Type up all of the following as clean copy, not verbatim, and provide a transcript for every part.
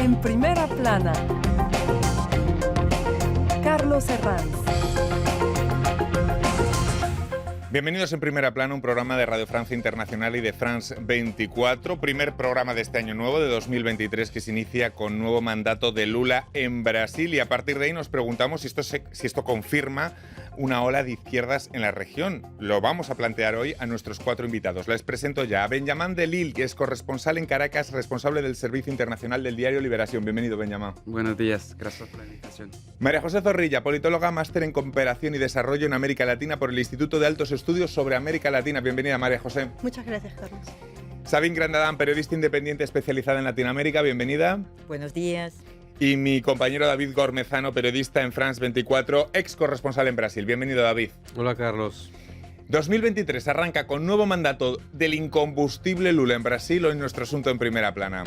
En primera plana, Carlos Herranz. Bienvenidos en Primera Plana, un programa de Radio Francia Internacional y de France 24, primer programa de este año nuevo, de 2023, que se inicia con nuevo mandato de Lula en Brasil, y a partir de ahí nos preguntamos si esto confirma una ola de izquierdas en la región. Lo vamos a plantear hoy a nuestros cuatro invitados. Les presento ya a Benjamín Delille, que es corresponsal en Caracas, responsable del Servicio Internacional del diario Liberación. Bienvenido, Benjamín. Buenos días, gracias por la invitación. María José Zorrilla, politóloga, máster en Cooperación y Desarrollo en América Latina por el Instituto de Altos Estudios sobre América Latina. Bienvenida, María José. Muchas gracias, Carlos. Sabine Grandadán, periodista independiente especializada en Latinoamérica. Bienvenida. Buenos días. Y mi compañero David Gormezano, periodista en France 24, ex corresponsal en Brasil. Bienvenido, David. Hola, Carlos. 2023 arranca con nuevo mandato del incombustible Lula en Brasil. Hoy nuestro asunto en Primera Plana.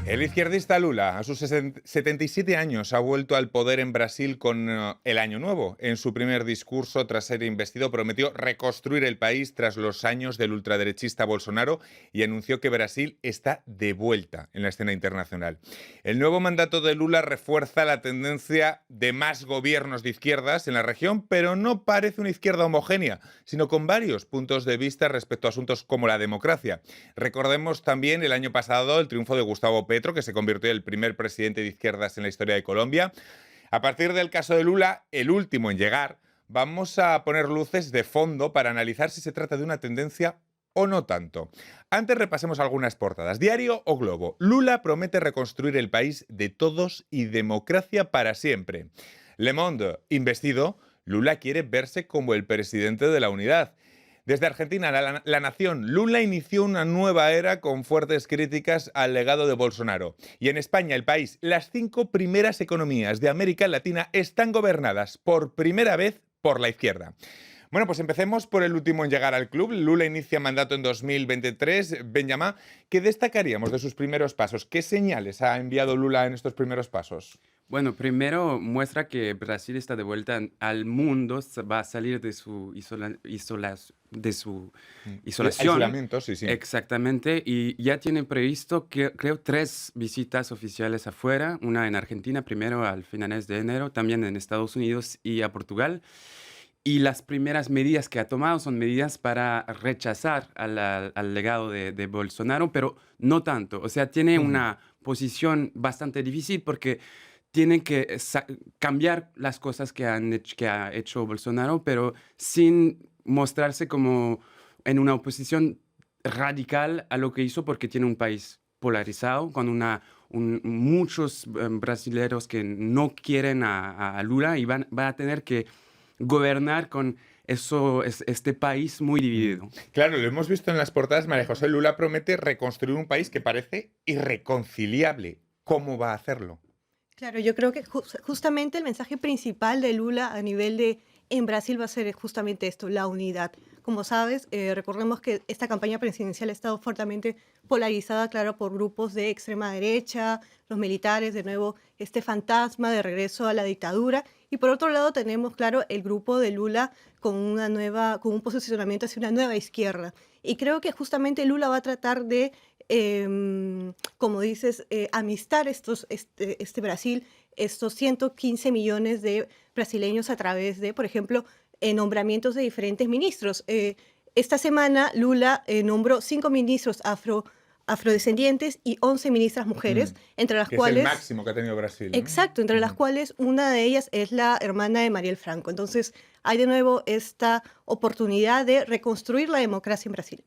El izquierdista Lula, a sus 77 años, ha vuelto al poder en Brasil con el Año Nuevo. En su primer discurso, tras ser investido, prometió reconstruir el país tras los años del ultraderechista Bolsonaro y anunció que Brasil está de vuelta en la escena internacional. El nuevo mandato de Lula refuerza la tendencia de más gobiernos de izquierdas en la región, pero no parece una izquierda homogénea, sino con varios puntos de vista respecto a asuntos como la democracia. Recordemos también el año pasado el triunfo de Gustavo Petro, que se convirtió en el primer presidente de izquierdas en la historia de Colombia. A partir del caso de Lula, el último en llegar, vamos a poner luces de fondo para analizar si se trata de una tendencia o no tanto. Antes repasemos algunas portadas. Diario o Globo. Lula promete reconstruir el país de todos y democracia para siempre. Le Monde. Investido, Lula quiere verse como el presidente de la unidad. Desde Argentina, la Nación, Lula inició una nueva era con fuertes críticas al legado de Bolsonaro. Y en España, El País, las 5 primeras economías de América Latina están gobernadas por primera vez por la izquierda. Bueno, pues empecemos por el último en llegar al club. Lula inicia mandato en 2023. Benjamín, ¿qué destacaríamos de sus primeros pasos? ¿Qué señales ha enviado Lula en estos primeros pasos? Bueno, primero muestra que Brasil está de vuelta al mundo, va a salir de su isolación. Aislamiento, sí. Exactamente, y ya tiene previsto, creo, 3 visitas oficiales afuera, una en Argentina, primero al finales de enero, también en Estados Unidos y a Portugal. Y las primeras medidas que ha tomado son medidas para rechazar al legado de Bolsonaro, pero no tanto. O sea, tiene una posición bastante difícil porque tiene que cambiar las cosas que ha hecho Bolsonaro, pero sin mostrarse como en una oposición radical a lo que hizo, porque tiene un país polarizado, con muchos brasileños que no quieren a Lula y va a tener que gobernar con este país muy dividido. Claro, lo hemos visto en las portadas. María José, Lula promete reconstruir un país que parece irreconciliable. ¿Cómo va a hacerlo? Claro, yo creo que justamente el mensaje principal de Lula a nivel en Brasil va a ser justamente esto, la unidad. Como sabes, recordemos que esta campaña presidencial ha estado fuertemente polarizada, claro, por grupos de extrema derecha, los militares, de nuevo, este fantasma de regreso a la dictadura. Y por otro lado tenemos, claro, el grupo de Lula con un posicionamiento hacia una nueva izquierda. Y creo que justamente Lula va a tratar de como dices, amistar este Brasil, estos 115 millones de brasileños a través de, por ejemplo, nombramientos de diferentes ministros. Esta semana Lula nombró 5 ministros afrodescendientes y 11 ministras mujeres, entre las cuales... Es el máximo que ha tenido Brasil, ¿no? Exacto, entre las cuales una de ellas es la hermana de Marielle Franco. Entonces, hay de nuevo esta oportunidad de reconstruir la democracia en Brasil.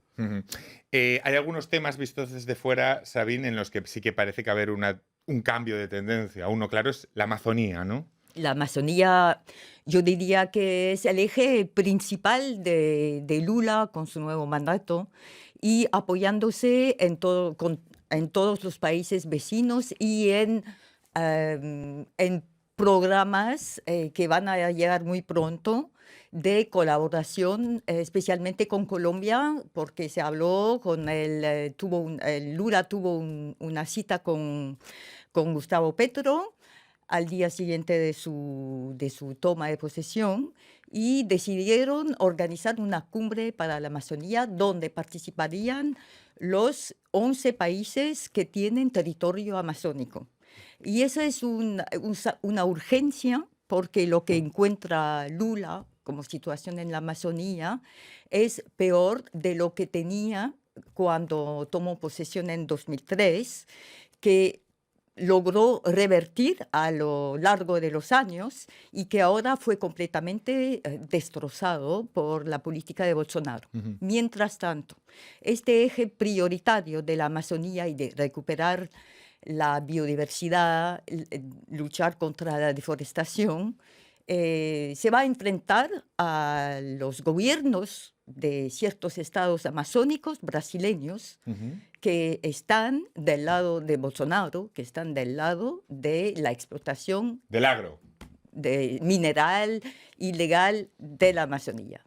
Hay algunos temas vistos desde fuera, Sabine, en los que sí que parece que va a haber un cambio de tendencia. Uno, claro, es la Amazonía, ¿no? La Amazonía, yo diría que es el eje principal de Lula con su nuevo mandato y apoyándose en todos los países vecinos y en programas que van a llegar muy pronto de colaboración, especialmente con Colombia, porque se habló Lula tuvo una cita con Gustavo Petro al día siguiente de su toma de posesión y decidieron organizar una cumbre para la Amazonía donde participarían los 11 países que tienen territorio amazónico. Y esa es una urgencia porque lo que encuentra Lula como situación en la Amazonía es peor de lo que tenía cuando tomó posesión en 2003, que logró revertir a lo largo de los años y que ahora fue completamente destrozado por la política de Bolsonaro. Mientras tanto, este eje prioritario de la Amazonía y de recuperar la biodiversidad, luchar contra la deforestación, se va a enfrentar a los gobiernos de ciertos estados amazónicos brasileños que están del lado de Bolsonaro, que están del lado de la explotación del agro, de mineral ilegal de la Amazonía.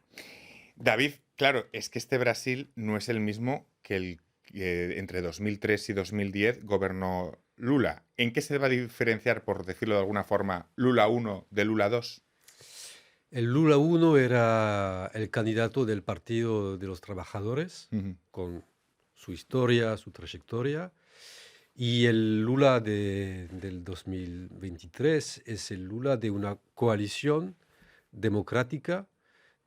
David, claro, es que este Brasil no es el mismo que el que entre 2003 y 2010 gobernó Lula. ¿En qué se va a diferenciar, por decirlo de alguna forma, Lula 1 de Lula 2? El Lula 1 era el candidato del Partido de los Trabajadores, con su historia, su trayectoria. Y el Lula del 2023 es el Lula de una coalición democrática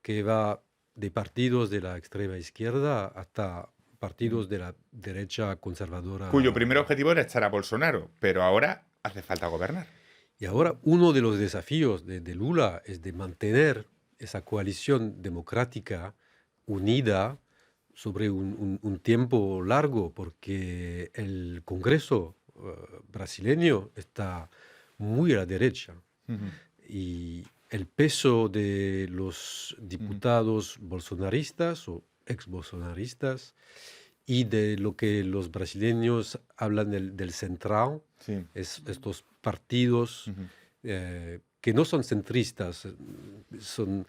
que va de partidos de la extrema izquierda hasta partidos de la derecha conservadora. Cuyo primer objetivo era echar a Bolsonaro, pero ahora hace falta gobernar. Y ahora uno de los desafíos de Lula es de mantener esa coalición democrática unida sobre un tiempo largo, porque el Congreso brasileño está muy a la derecha. Y el peso de los diputados bolsonaristas o ex-bolsonaristas y de lo que los brasileños hablan del centrado, estos partidos que no son centristas, son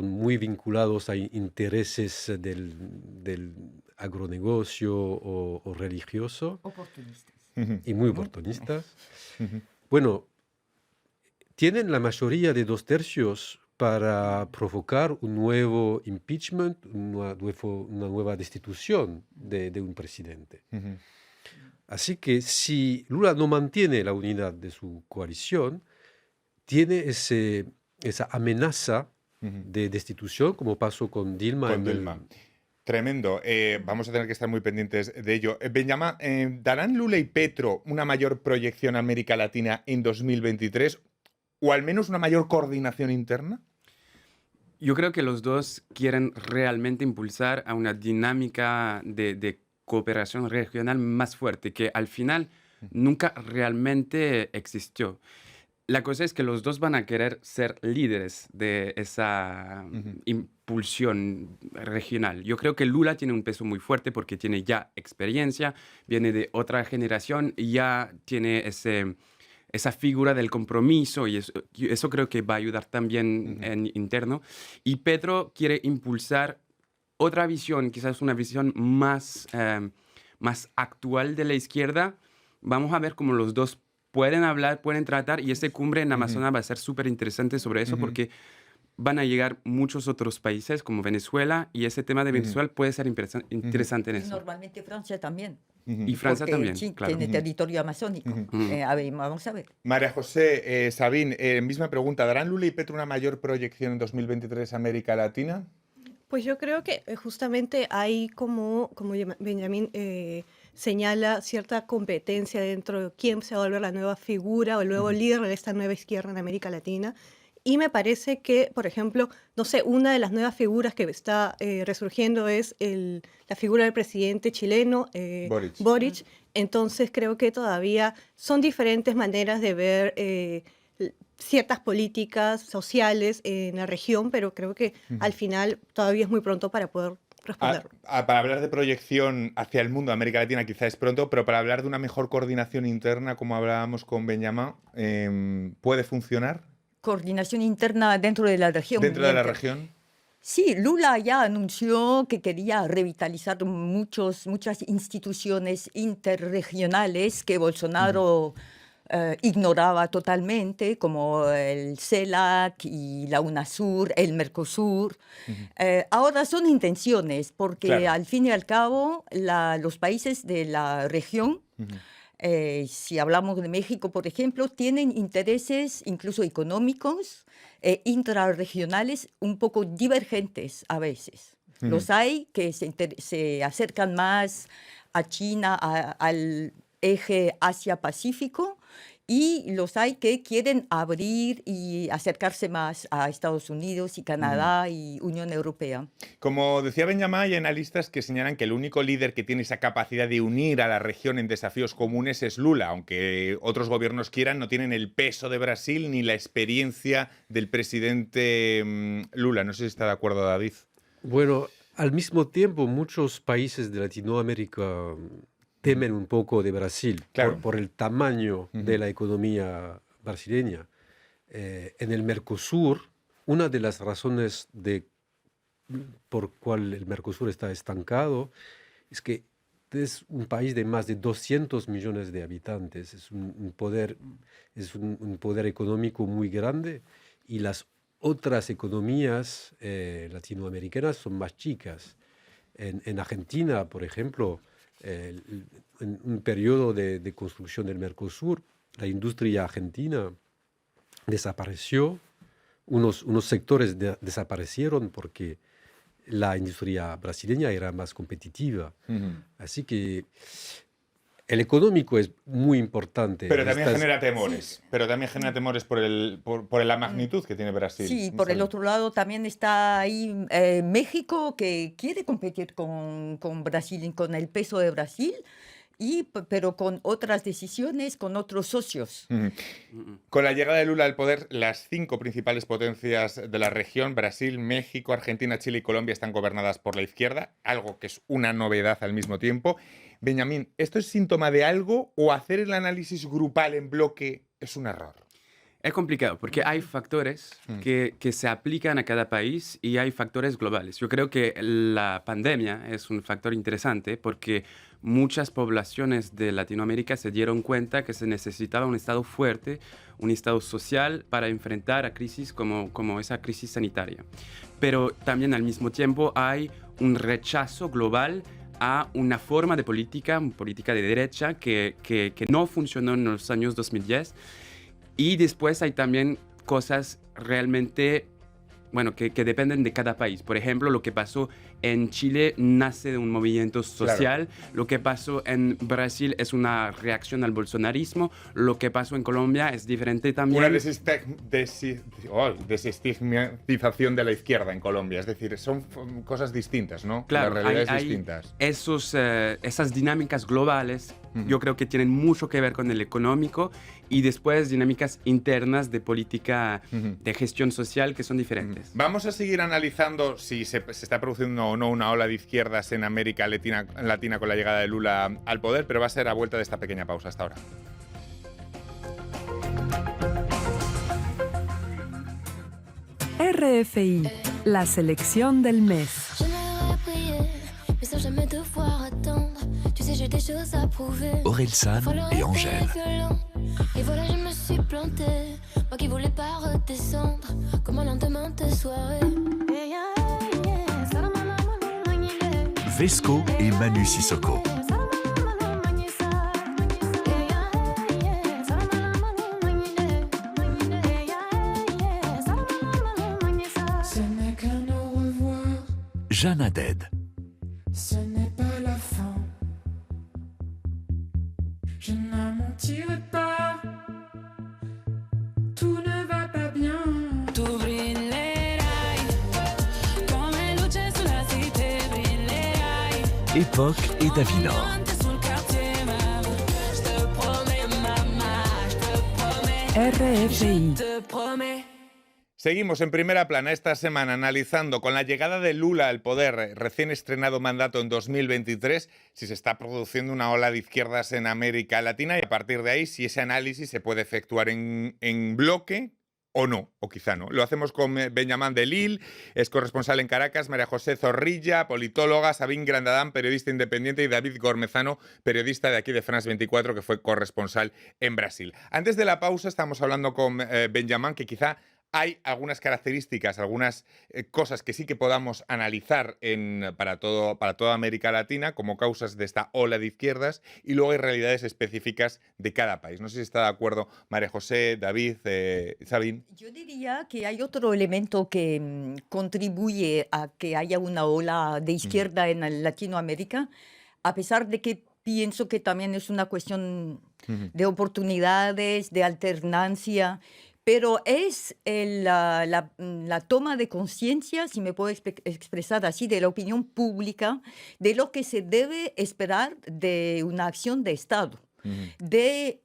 muy vinculados a intereses del agronegocio o religioso. Oportunistas. Y muy oportunistas. Bueno, tienen la mayoría de 2/3 para provocar un nuevo impeachment, una nueva destitución de un presidente. Así que si Lula no mantiene la unidad de su coalición, tiene esa amenaza de destitución, como pasó con Dilma. Tremendo. Vamos a tener que estar muy pendientes de ello. Benjamín, ¿darán Lula y Petro una mayor proyección a América Latina en 2023 o al menos una mayor coordinación interna? Yo creo que los dos quieren realmente impulsar a una dinámica de cooperación regional más fuerte, que al final nunca realmente existió. La cosa es que los dos van a querer ser líderes de esa impulsión regional. Yo creo que Lula tiene un peso muy fuerte porque tiene ya experiencia, viene de otra generación y ya tiene esa figura del compromiso y eso creo que va a ayudar también en interno. Y Petro quiere impulsar otra visión, quizás una visión más actual de la izquierda. Vamos a ver cómo los dos pueden hablar, pueden tratar, y esa cumbre en Amazonas va a ser súper interesante sobre eso porque van a llegar muchos otros países como Venezuela y ese tema de Venezuela puede ser interesante en Y eso. normalmente Francia también. Y Francia porque también, sí, claro. tiene territorio amazónico. A ver, vamos a ver. María José, Sabín, misma pregunta. ¿Darán Lula y Petro una mayor proyección en 2023 a América Latina? Pues yo creo que justamente hay como Benjamín señala cierta competencia dentro de quién se va a volver la nueva figura o el nuevo líder de esta nueva izquierda en América Latina. Y me parece que, por ejemplo, no sé, una de las nuevas figuras que está resurgiendo es la figura del presidente chileno, Boric. Entonces creo que todavía son diferentes maneras de ver ciertas políticas sociales en la región, pero creo que al final todavía es muy pronto para poder responder. Para hablar de proyección hacia el mundo de América Latina quizá es pronto, pero para hablar de una mejor coordinación interna, como hablábamos con Benjamín, ¿puede funcionar? Coordinación interna dentro de la región. ¿Dentro de la región? Sí, Lula ya anunció que quería revitalizar muchas instituciones interregionales que Bolsonaro ignoraba totalmente, como el CELAC y la UNASUR, el Mercosur. Ahora son intenciones, porque Claro. al fin y al cabo los países de la región, si hablamos de México, por ejemplo, tienen intereses incluso económicos e intrarregionales un poco divergentes a veces. Los hay que se acercan más a China, al eje Asia-Pacífico, y los hay que quieren abrir y acercarse más a Estados Unidos y Canadá y Unión Europea. Como decía Benjamín, hay analistas que señalan que el único líder que tiene esa capacidad de unir a la región en desafíos comunes es Lula, aunque otros gobiernos quieran, no tienen el peso de Brasil ni la experiencia del presidente Lula. No sé si está de acuerdo, David. Bueno, al mismo tiempo, muchos países de Latinoamérica temen un poco de Brasil Claro. por el tamaño de la economía brasileña. En el Mercosur, una de las razones por cual el Mercosur está estancado es que es un país de más de 200 millones de habitantes, es un poder económico muy grande, y las otras economías latinoamericanas son más chicas. En Argentina, por ejemplo, en un periodo de construcción del Mercosur, la industria argentina desapareció, unos sectores desaparecieron porque la industria brasileña era más competitiva. Así que el económico es muy importante. Pero también genera temores. Sí. Pero también genera temores por la magnitud que tiene Brasil. Sí, por el otro lado también está ahí México, que quiere competir con Brasil, con el peso de Brasil, pero con otras decisiones, con otros socios. Con la llegada de Lula al poder, las 5 principales potencias de la región, Brasil, México, Argentina, Chile y Colombia, están gobernadas por la izquierda, algo que es una novedad al mismo tiempo. Benjamín, ¿esto es síntoma de algo o hacer el análisis grupal en bloque es un error? Es complicado porque hay factores que se aplican a cada país y hay factores globales. Yo creo que la pandemia es un factor interesante porque muchas poblaciones de Latinoamérica se dieron cuenta que se necesitaba un Estado fuerte, un Estado social para enfrentar a crisis como esa crisis sanitaria. Pero también al mismo tiempo hay un rechazo global a una forma de política de derecha que no funcionó en los años 2010. Y después hay también cosas realmente, bueno, que dependen de cada país. Por ejemplo, lo que pasó en Chile nace de un movimiento social. Claro. Lo que pasó en Brasil es una reacción al bolsonarismo. Lo que pasó en Colombia es diferente también. Una desestigmatización de la izquierda en Colombia. Es decir, son cosas distintas, ¿no? Claro, las realidades distintas. Esas dinámicas globales, yo creo que tienen mucho que ver con el económico, y después dinámicas internas de política de gestión social que son diferentes. Vamos a seguir analizando si se está produciendo o no una ola de izquierdas en América Latina con la llegada de Lula al poder, pero va a ser a vuelta de esta pequeña pausa. Hasta ahora. RFI, la selección del mes. Orelsan et Angèle. Et voilà, je me suis plantée, moi qui voulais pas redescendre, comme un lendemain de soirée. Vesco et Manu Sissoko. Jeanne Haddad. Ce n'est pas la fin. Je n'en mentirai pas. Tout ne va pas bien. Tu brillerai come luce sulla cité, brillerai. Époque et Davinor. RFI. Seguimos en Primera Plana esta semana analizando con la llegada de Lula al poder, recién estrenado mandato en 2023, si se está produciendo una ola de izquierdas en América Latina y a partir de ahí si ese análisis se puede efectuar en bloque o no, o quizá no. Lo hacemos con Benjamín Delille, es corresponsal en Caracas, María José Zorrilla, politóloga, Sabine Grandadán, periodista independiente, y David Gormezano, periodista de aquí de France 24, que fue corresponsal en Brasil. Antes de la pausa estamos hablando con Benjamín, que quizá hay algunas características, algunas cosas que sí que podamos analizar para toda América Latina como causas de esta ola de izquierdas, y luego hay realidades específicas de cada país. No sé si está de acuerdo María José, David, Sabine. Yo diría que hay otro elemento que contribuye a que haya una ola de izquierda en Latinoamérica, a pesar de que pienso que también es una cuestión de oportunidades, de alternancia. Pero es la toma de conciencia, si me puedo expresar así, de la opinión pública, de lo que se debe esperar de una acción de Estado, de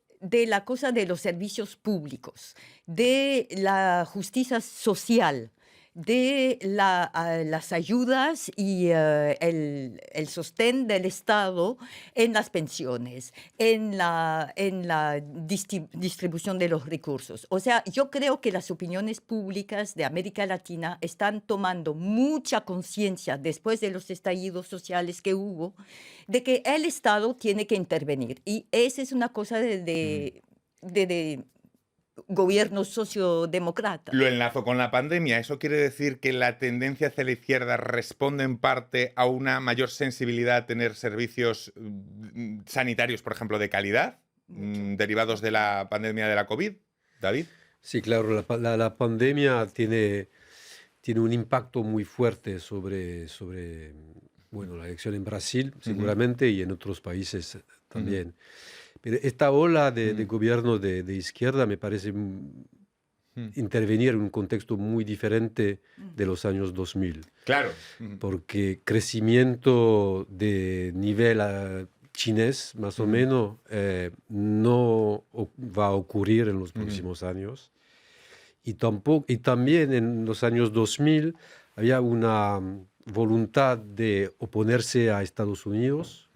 la cosa de los servicios públicos, de la justicia social, de las ayudas y el sostén del Estado en las pensiones, en la distribución de los recursos. O sea, yo creo que las opiniones públicas de América Latina están tomando mucha conciencia después de los estallidos sociales que hubo, de que el Estado tiene que intervenir. Y esa es una cosa de gobierno sociodemócrata. Lo enlazo con la pandemia. ¿Eso quiere decir que la tendencia hacia la izquierda responde en parte a una mayor sensibilidad a tener servicios sanitarios, por ejemplo, de calidad, derivados de la pandemia de la COVID? David. Sí, claro, la pandemia tiene un impacto muy fuerte sobre bueno, la elección en Brasil, seguramente, y en otros países también. Pero esta ola de gobierno de izquierda me parece intervenir en un contexto muy diferente de los años 2000. Claro. Porque crecimiento de nivel chinés, más o menos, no va a ocurrir en los próximos años. Y también en los años 2000 había una voluntad de oponerse a Estados Unidos,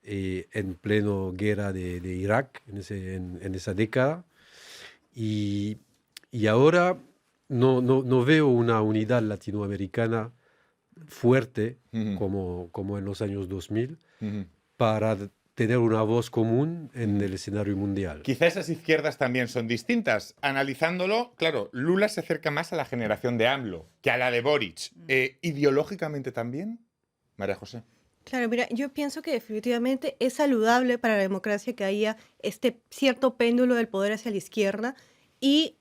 en pleno guerra de Irak, en esa década. Y ahora no veo una unidad latinoamericana fuerte como en los años 2000 para tener una voz común en el escenario mundial. Quizá esas izquierdas también son distintas. Analizándolo, claro, Lula se acerca más a la generación de AMLO que a la de Boric. ¿Ideológicamente también, María José? Claro, mira, yo pienso que definitivamente es saludable para la democracia que haya este cierto péndulo del poder hacia la izquierda. Y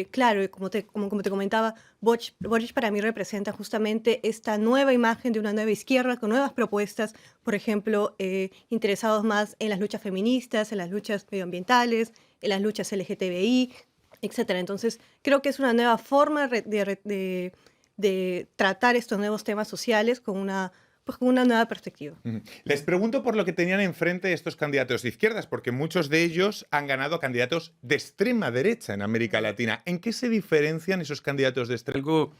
claro, como te comentaba, Boric para mí representa justamente esta nueva imagen de una nueva izquierda con nuevas propuestas, por ejemplo, interesados más en las luchas feministas, en las luchas medioambientales, en las luchas LGTBI, etc. Entonces, creo que es una nueva forma de tratar estos nuevos temas sociales con una nueva perspectiva. Les pregunto por lo que tenían enfrente estos candidatos de izquierdas, porque muchos de ellos han ganado candidatos de extrema derecha en América Latina. ¿En qué se diferencian esos candidatos de extrema? Algo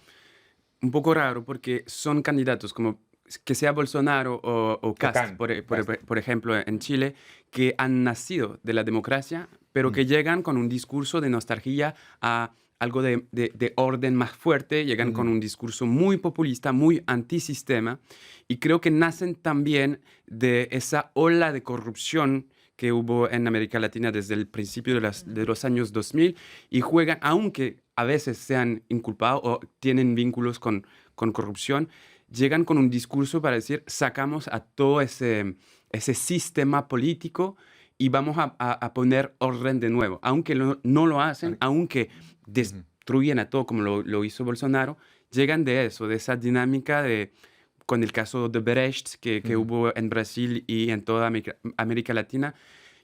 un poco raro, porque son candidatos como que sea Bolsonaro o Kast, por ejemplo, en Chile, que han nacido de la democracia, pero que llegan con un discurso de nostalgia a algo de orden más fuerte, llegan con un discurso muy populista, muy antisistema, y creo que nacen también de esa ola de corrupción que hubo en América Latina desde el principio de los años 2000, y juegan, aunque a veces sean inculpados o tienen vínculos con corrupción, llegan con un discurso para decir, sacamos a todo ese sistema político y vamos a poner orden de nuevo. Aunque no lo hacen, aunque destruyen a todo como lo hizo Bolsonaro, llegan de eso, de esa dinámica con el caso de Brecht que hubo en Brasil y en toda América Latina.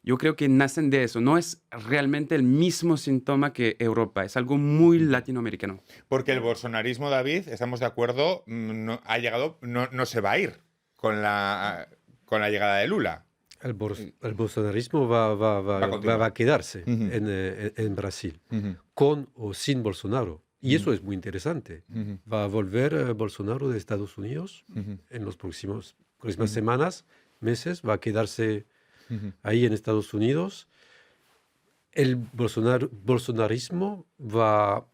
Yo creo que nacen de eso. No es realmente el mismo síntoma que Europa, es algo muy latinoamericano. Porque el bolsonarismo, David, estamos de acuerdo, no se va a ir con la llegada de Lula. El bolsonarismo va a quedarse en Brasil, con o sin Bolsonaro. Y eso es muy interesante. Va a volver Bolsonaro de Estados Unidos en las próximas semanas, meses, va a quedarse ahí en Estados Unidos. el bolsonarismo va...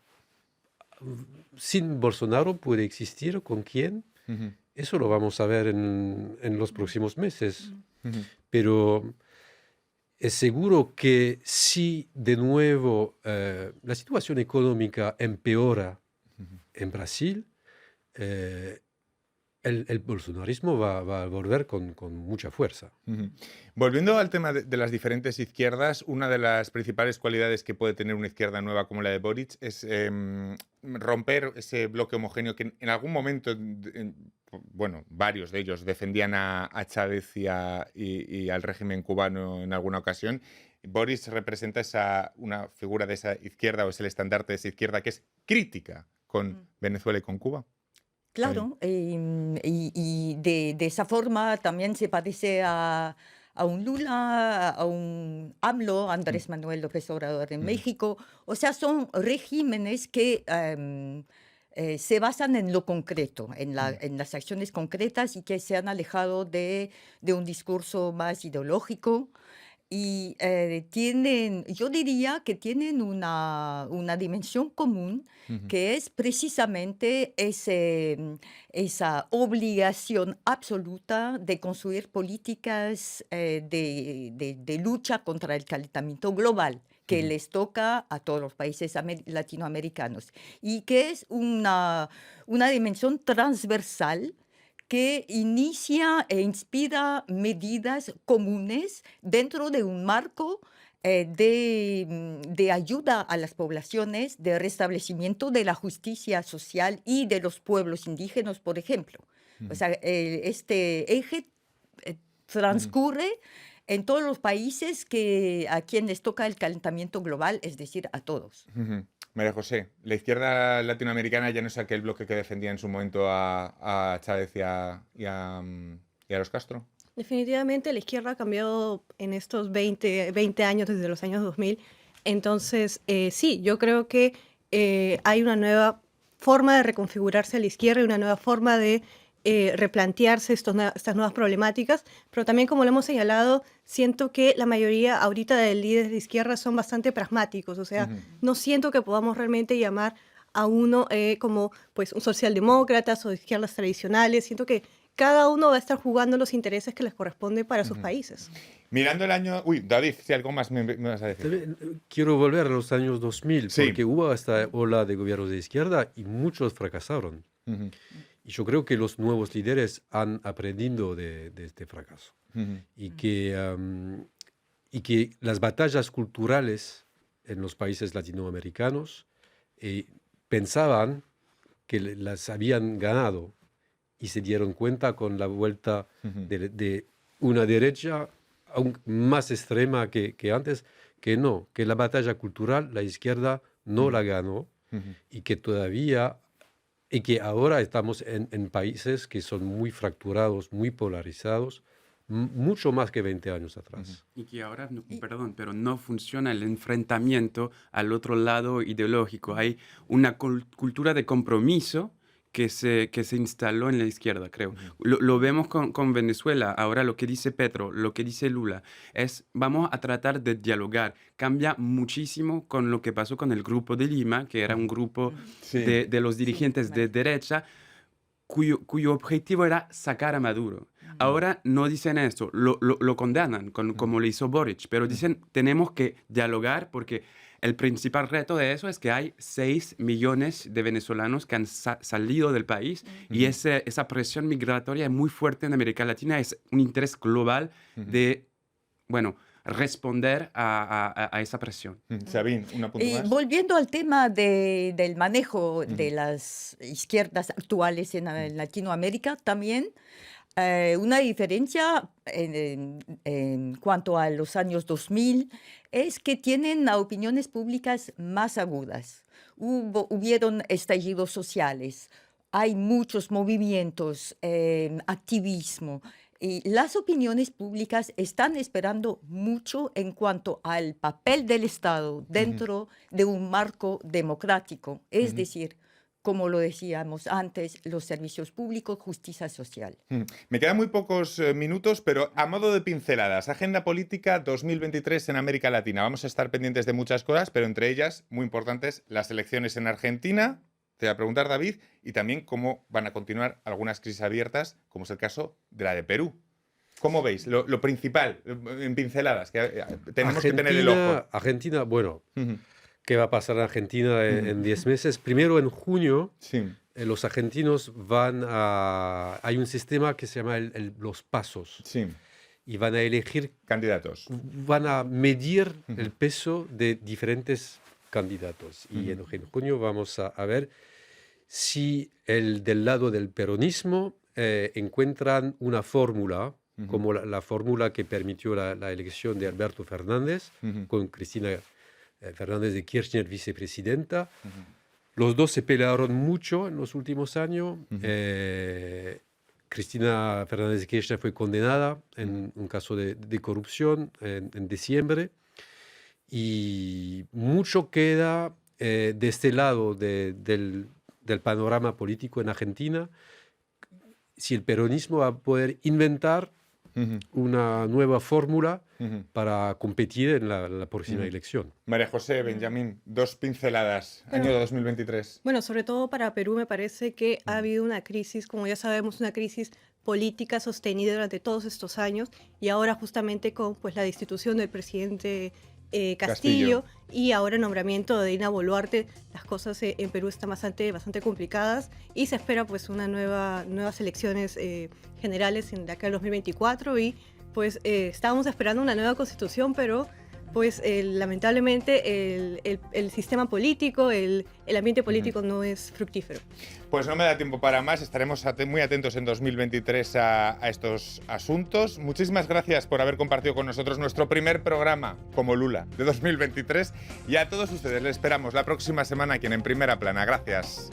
Sin Bolsonaro puede existir, ¿con quién? Eso lo vamos a ver en los próximos meses. Pero es seguro que si de nuevo la situación económica empeora en Brasil, el bolsonarismo va a volver con mucha fuerza. Volviendo al tema de las diferentes izquierdas, una de las principales cualidades que puede tener una izquierda nueva como la de Boric es romper ese bloque homogéneo que en algún momento, bueno, varios de ellos defendían a Chávez y al régimen cubano en alguna ocasión. Boric representa una figura de esa izquierda, o es el estandarte de esa izquierda que es crítica con Venezuela y con Cuba. Claro, y de esa forma también se parece a un Lula, a un AMLO, Andrés Manuel López Obrador en México. O sea, son regímenes que se basan en lo concreto, en las acciones concretas y que se han alejado de un discurso más ideológico. Y yo diría que tienen una dimensión común, que es precisamente esa obligación absoluta de construir políticas de lucha contra el calentamiento global, que les toca a todos los países latinoamericanos, y que es una dimensión transversal que inicia e inspira medidas comunes dentro de un marco de ayuda a las poblaciones, de restablecimiento de la justicia social y de los pueblos indígenas, por ejemplo. O sea, este eje transcurre en todos los países a quienes les toca el calentamiento global, es decir, a todos. María José, la izquierda latinoamericana ya no es aquel bloque que defendía en su momento a Chávez y a los Castro. Definitivamente la izquierda ha cambiado en estos 20 años, desde los años 2000. Entonces, sí, yo creo que hay una nueva forma de reconfigurarse a la izquierda y una nueva forma de replantearse estas nuevas problemáticas, pero también, como lo hemos señalado, siento que la mayoría ahorita de líderes de izquierda son bastante pragmáticos, o sea, no siento que podamos realmente llamar a uno como pues un socialdemócratas o de izquierdas tradicionales. Siento que cada uno va a estar jugando los intereses que les corresponde para sus países. Mirando el año... Uy, David, si algo más me vas a decir. Quiero volver a los años 2000, Sí. porque hubo esta ola de gobiernos de izquierda y muchos fracasaron. Y yo creo que los nuevos líderes han aprendido de este fracaso. Y que las batallas culturales en los países latinoamericanos pensaban que las habían ganado y se dieron cuenta con la vuelta de una derecha aún más extrema que antes, que no, que la batalla cultural la izquierda no la ganó y que todavía... Y que ahora estamos en países que son muy fracturados, muy polarizados, mucho más que 20 años atrás. Y que ahora, perdón, pero no funciona el enfrentamiento al otro lado ideológico. Hay una cultura de compromiso que se instaló en la izquierda, creo. Lo vemos con Venezuela. Ahora lo que dice Petro, lo que dice Lula, es vamos a tratar de dialogar. Cambia muchísimo con lo que pasó con el Grupo de Lima, que era un grupo de los dirigentes de derecha, cuyo objetivo era sacar a Maduro. Ahora no dicen esto, lo condenan, como lo hizo Boric, pero dicen tenemos que dialogar porque el principal reto de eso es que hay 6 millones de venezolanos que han salido del país y esa presión migratoria es muy fuerte en América Latina. Es un interés global de, bueno, responder a esa presión. Sabine, un apunte más. Volviendo al tema del manejo de las izquierdas actuales en Latinoamérica, también una diferencia en cuanto a los años 2000 es que tienen opiniones públicas más agudas. Hubieron estallidos sociales, hay muchos movimientos, activismo. Y las opiniones públicas están esperando mucho en cuanto al papel del Estado dentro de un marco democrático. Es decir, como lo decíamos antes, los servicios públicos, justicia social. Me quedan muy pocos minutos, pero a modo de pinceladas, Agenda Política 2023 en América Latina. Vamos a estar pendientes de muchas cosas, pero entre ellas, muy importantes, las elecciones en Argentina. Te voy a preguntar, David, y también cómo van a continuar algunas crisis abiertas, como es el caso de la de Perú. ¿Cómo veis? Lo principal, en pinceladas, que tenemos que tener el ojo. Argentina, bueno, ¿qué va a pasar en Argentina en 10 meses? Primero, en junio, los argentinos hay un sistema que se llama los pasos. Sí. Y van a elegir candidatos. Van a medir el peso de diferentes candidatos. Y en junio vamos a ver si del lado del peronismo encuentran una fórmula, como la fórmula que permitió la elección de Alberto Fernández, con Cristina Fernández de Kirchner, vicepresidenta. Los dos se pelearon mucho en los últimos años. Cristina Fernández de Kirchner fue condenada en un caso de corrupción en diciembre. Y mucho queda de este lado del panorama político en Argentina, si el peronismo va a poder inventar una nueva fórmula para competir en la próxima elección. María José, Benjamín, 2 pinceladas, año 2023. Bueno, sobre todo para Perú me parece que ha habido una crisis, como ya sabemos, una crisis política sostenida durante todos estos años y ahora justamente con pues, la destitución del presidente Castillo y ahora el nombramiento de Dina Boluarte, las cosas en Perú están bastante complicadas y se espera pues nuevas elecciones generales de acá al 2024 y pues estábamos esperando una nueva constitución, pero pues lamentablemente el sistema político, el ambiente político no es fructífero. Pues no me da tiempo para más, estaremos muy atentos en 2023 a estos asuntos. Muchísimas gracias por haber compartido con nosotros nuestro primer programa como Lula de 2023 y a todos ustedes les esperamos la próxima semana aquí en Primera Plana. Gracias.